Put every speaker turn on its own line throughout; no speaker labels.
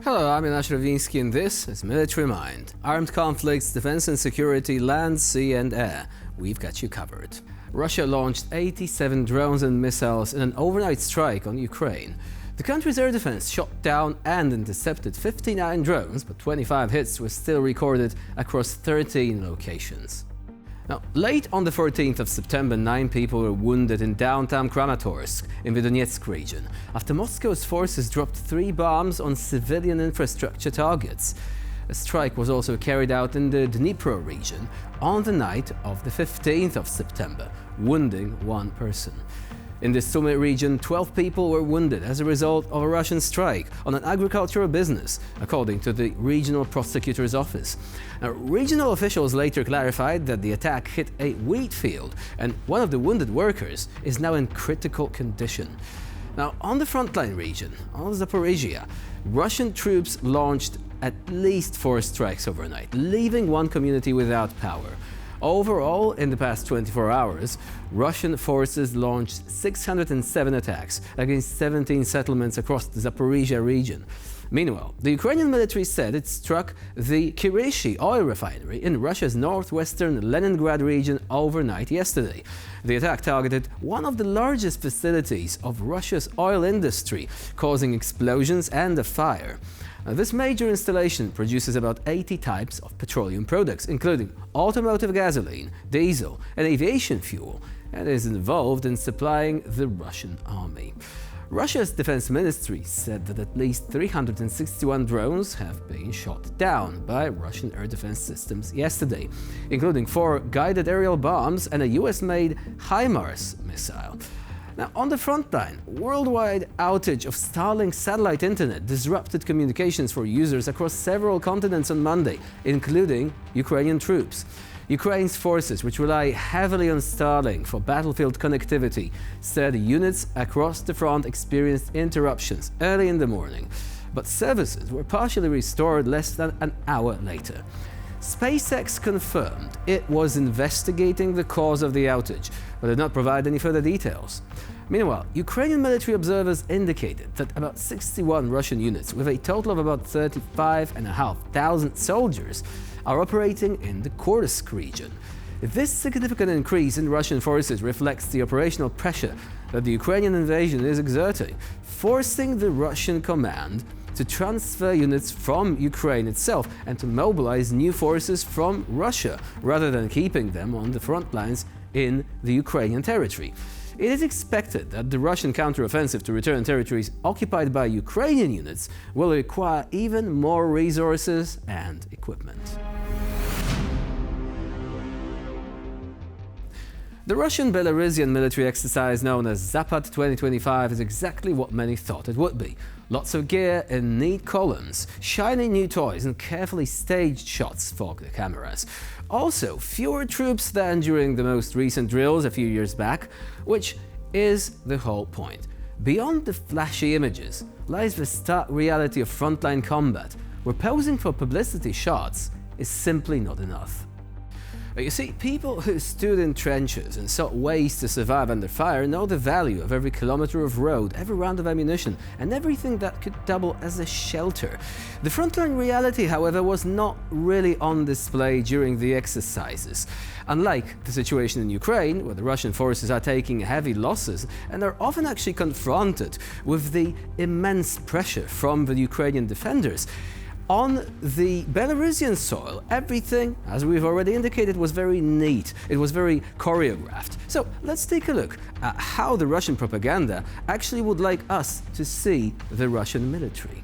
Hello, I'm Jonasz Rewiński and this is Military Mind. Armed conflicts, defense and security, land, sea and air. We've got you covered. Russia launched 87 drones and missiles in an overnight strike on Ukraine. The country's air defense shot down and intercepted 59 drones, but 25 hits were still recorded across 13 locations. Now, late on the 14th of September, 9 people were wounded in downtown Kramatorsk in the Donetsk region after Moscow's forces dropped 3 bombs on civilian infrastructure targets. A strike was also carried out in the Dnipro region on the night of the 15th of September, wounding 1 person. In the Sumy region, 12 people were wounded as a result of a Russian strike on an agricultural business, according to the regional prosecutor's office. Now, regional officials later clarified that the attack hit a wheat field and one of the wounded workers is now in critical condition. Now, on the frontline region, on Zaporizhia, Russian troops launched at least 4 strikes overnight, leaving 1 community without power. Overall, in the past 24 hours, Russian forces launched 607 attacks against 17 settlements across the Zaporizhia region. Meanwhile, the Ukrainian military said it struck the Kirishi oil refinery in Russia's northwestern Leningrad region overnight yesterday. The attack targeted one of the largest facilities of Russia's oil industry, causing explosions and a fire. This major installation produces about 80 types of petroleum products, including automotive gasoline, diesel and aviation fuel, and is involved in supplying the Russian army. Russia's defense ministry said that at least 361 drones have been shot down by Russian air defense systems yesterday, including 4 guided aerial bombs and a US-made HIMARS missile. Now, on the front line, worldwide outage of Starlink satellite internet disrupted communications for users across several continents on Monday, including Ukrainian troops. Ukraine's forces, which rely heavily on Starlink for battlefield connectivity, said units across the front experienced interruptions early in the morning, but services were partially restored less than an hour later. SpaceX confirmed it was investigating the cause of the outage, but did not provide any further details. Meanwhile, Ukrainian military observers indicated that about 61 Russian units, with a total of about 35,500 soldiers, are operating in the Kursk region. This significant increase in Russian forces reflects the operational pressure that the Ukrainian invasion is exerting, forcing the Russian command to transfer units from Ukraine itself and to mobilize new forces from Russia, rather than keeping them on the front lines in the Ukrainian territory. It is expected that the Russian counteroffensive to return territories occupied by Ukrainian units will require even more resources and equipment. The Russian-Belarusian military exercise known as Zapad 2025 is exactly what many thought it would be. Lots of gear in neat columns, shiny new toys and carefully staged shots for the cameras. Also, fewer troops than during the most recent drills a few years back, which is the whole point. Beyond the flashy images lies the stark reality of frontline combat, where posing for publicity shots is simply not enough. You see, people who stood in trenches and sought ways to survive under fire know the value of every kilometer of road, every round of ammunition, and everything that could double as a shelter. The frontline reality, however, was not really on display during the exercises. Unlike the situation in Ukraine, where the Russian forces are taking heavy losses and are often actually confronted with the immense pressure from the Ukrainian defenders, on the Belarusian soil, everything, as we've already indicated, was very neat. It was very choreographed. So let's take a look at how the Russian propaganda actually would like us to see the Russian military.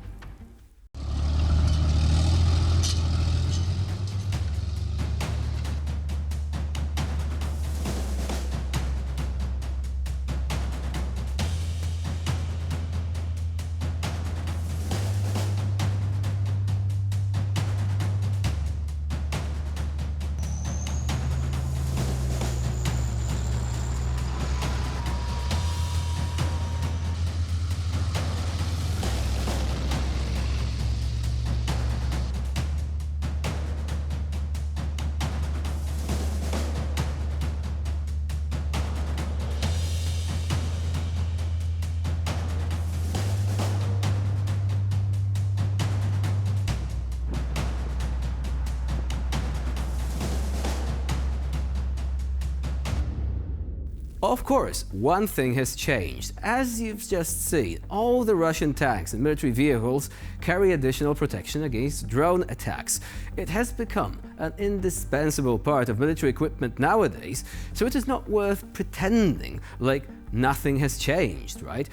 Of course, one thing has changed. As you've just seen, all the Russian tanks and military vehicles carry additional protection against drone attacks. It has become an indispensable part of military equipment nowadays, so it is not worth pretending like nothing has changed, right?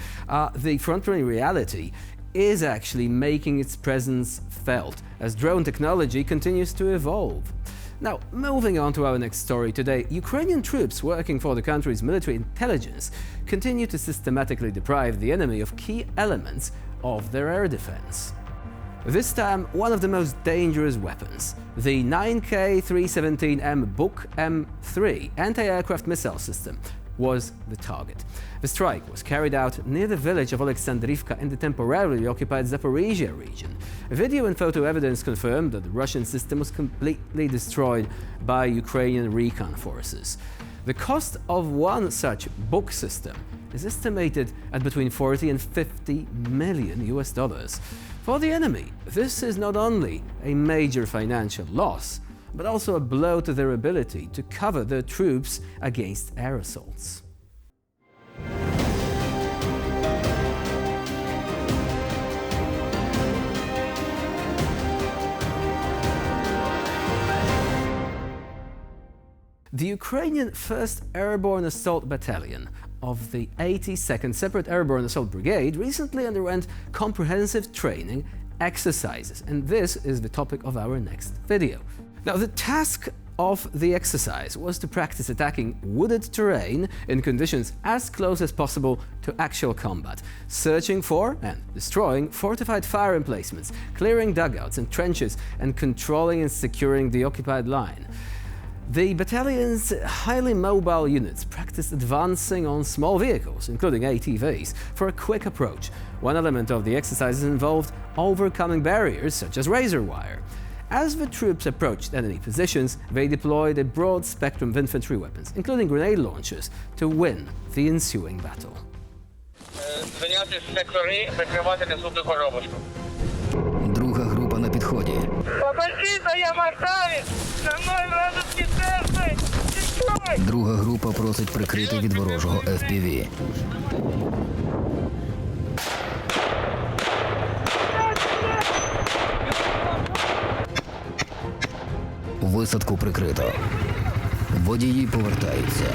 The frontline reality is actually making its presence felt as drone technology continues to evolve. Now, moving on to our next story today, Ukrainian troops working for the country's military intelligence continue to systematically deprive the enemy of key elements of their air defense. This time, one of the most dangerous weapons, the 9K317M Buk M3 anti-aircraft missile system, was the target. The strike was carried out near the village of Oleksandrivka in the temporarily occupied Zaporizhia region. Video and photo evidence confirmed that the Russian system was completely destroyed by Ukrainian recon forces. The cost of one such Buk system is estimated at between 40 and 50 million US dollars. For the enemy, this is not only a major financial loss, but also a blow to their ability to cover their troops against air assaults. The Ukrainian 1st Airborne Assault Battalion of the 82nd Separate Airborne Assault Brigade recently underwent comprehensive training exercises, and this is the topic of our next video. Now, the task of the exercise was to practice attacking wooded terrain in conditions as close as possible to actual combat, searching for and destroying fortified fire emplacements, clearing dugouts and trenches, and controlling and securing the occupied line. The battalion's highly mobile units practiced advancing on small vehicles, including ATVs, for a quick approach. One element of the exercises involved overcoming barriers such as razor wire. As the troops approached enemy positions, they deployed a broad spectrum of infantry weapons, including grenade launchers, to win the ensuing battle.
Друга група на підході. Друга група просить прикрити від ворожого FPV. Висадку прикрито. Водії повертаються.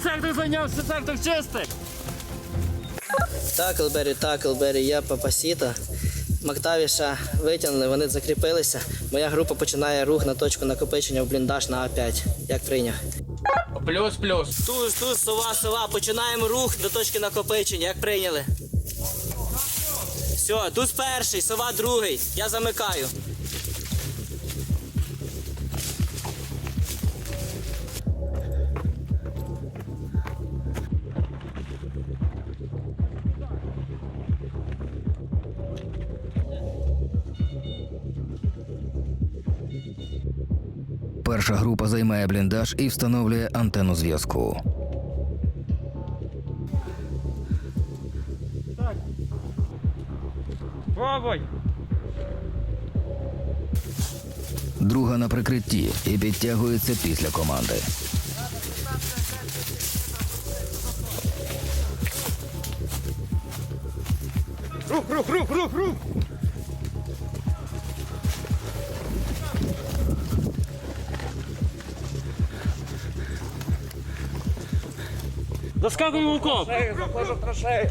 Сектор зайнявся, сектор чистий!
Таклбері, я Папасіта. Мактавіша витягнули, вони закріпилися. Моя група починає рух на точку накопичення в бліндаж на А5. Як прийняв?
Плюс.
Туз, сова. Починаємо рух до точки накопичення. Як прийняли? Все, туз перший, сова другий. Я замикаю.
Перша група займає бліндаж і встановлює антенну зв'язку.
Пробуй!
Друга на прикритті і підтягується після команди.
Рух! Заскакуй в окоп! Заходжу в траншею!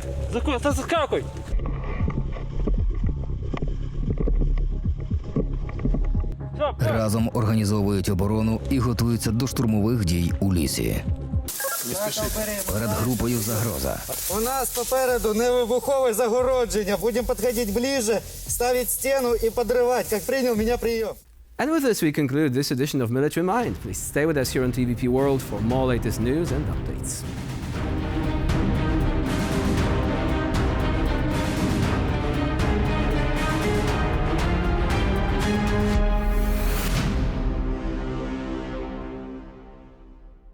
Заскакуй!
Разом організовують оборону і готуються до штурмових дій у лісі. Перед групою загроза.
У нас попереду невибухове загородження. Будемо підходити ближче, ставити стіну і підривати. Як прийняв, мене прийом.
And with this, we conclude this edition of Military Mind. Please stay with us here on TVP World for more latest news and updates.